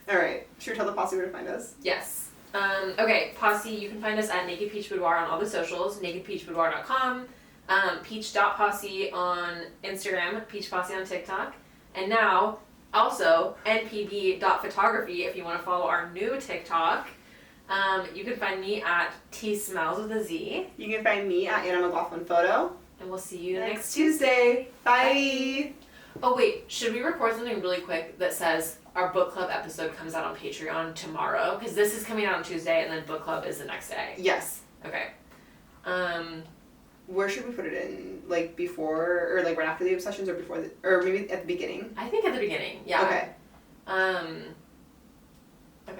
All right. Should we tell the posse where to find us? Yes. Okay, Posse, you can find us at Naked Peach Boudoir on all the socials, nakedpeachboudoir.com, peach.posse on Instagram, Peach Posse on TikTok, and now also npb.photography if you want to follow our new TikTok. You can find me at tsmells with a Z. You can find me at Anna McLaughlin Photo. And we'll see you next Tuesday. Bye. Oh wait, should we record something really quick that says our book club episode comes out on Patreon tomorrow? Because this is coming out on Tuesday and then book club is the next day. Yes. Okay. Where should we put it in? Like before or like right after the obsessions or before or maybe at the beginning? I think at the beginning, yeah. Okay.